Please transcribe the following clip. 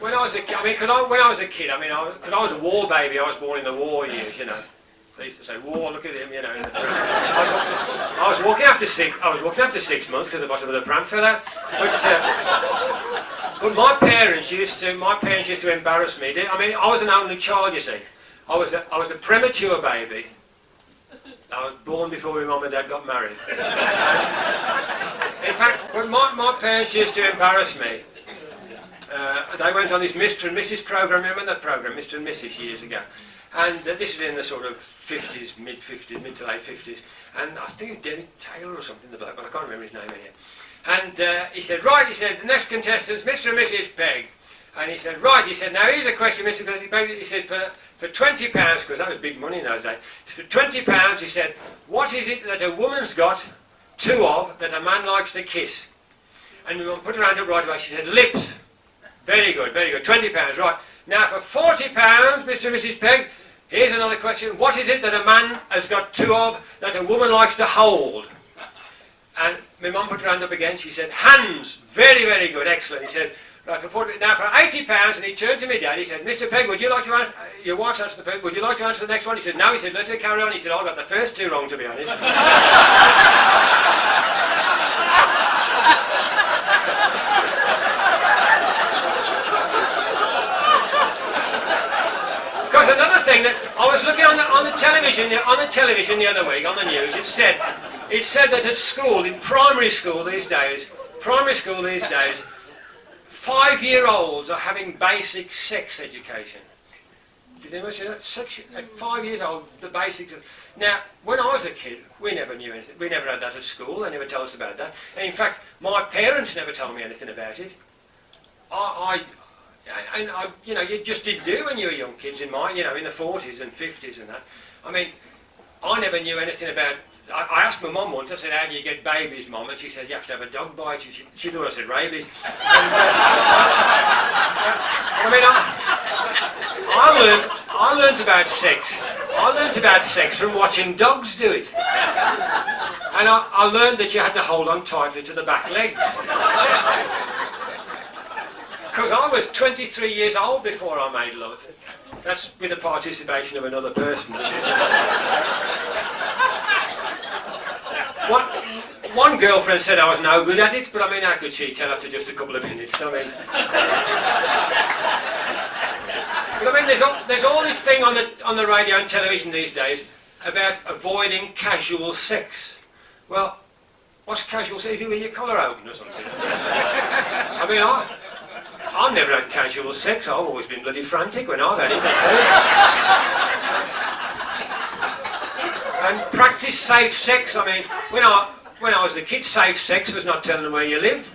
when I was a kid, when I was a kid, because I was a war baby, I was born in the war years, you know. They used to say, "War, look at him," you know. I was walking after 6 months because the bottom of the pram fell out. But my parents used to embarrass me. I was an only child, you see. I was a premature baby. I was born before my mum and dad got married. In fact, when my parents used to embarrass me, they went on this Mr. and Mrs. programme. Remember that programme, Mr. and Mrs. years ago? And this is in the sort of 50s, mid to late 50s. And I think it was Denny Taylor or something, the bloke, but I can't remember his name here. And he said, the next contestants, Mr. and Mrs. Pegg. And he said, now here's a question, Mr. Pegg. He said, for £20, because that was big money in those days, for £20, he said, what is it that a woman's got two of that a man likes to kiss? And my mum put her hand up right away, she said, lips. Very good, £20, right. Now for £40, Mr. and Mrs. Pegg, here's another question. What is it that a man has got two of that a woman likes to hold? And my mum put her hand up again, she said, hands. Very, very good, excellent. He said, right, for £80, and he turned to me, Dad, he said, Mr. Pegg, would you like to answer, your wife's answered the first, would you like to answer the next one? He said, no. He said, let her carry on. He said, I got the first two wrong, to be honest. Because another thing that I was looking on the television the other week, on the news, it said that at school, in primary school these days, 5-year-olds are having basic sex education. Did anyone see that? At 5 years old, the basics. Now, when I was a kid, we never knew anything. We never had that at school. They never told us about that. And in fact, my parents never told me anything about it. You just didn't do when you were young kids in the 40s and 50s and that. I mean, I never knew anything about. I asked my mum once, I said, how do you get babies, Mum? And she said, you have to have a dog bite. She thought I said rabies. I learnt about sex. I learnt about sex from watching dogs do it. And I learned that you had to hold on tightly to the back legs. Because I was 23 years old before I made love. That's with the participation of another person. One girlfriend said I was no good at it, but how could she tell after just a couple of minutes? There's all this thing on the radio and television these days about avoiding casual sex. Well, what's casual sex? Is it with your collar open or something? I've never had casual sex. I've always been bloody frantic when I've had it. And practice safe sex. When I was a kid, safe sex was not telling them where you lived.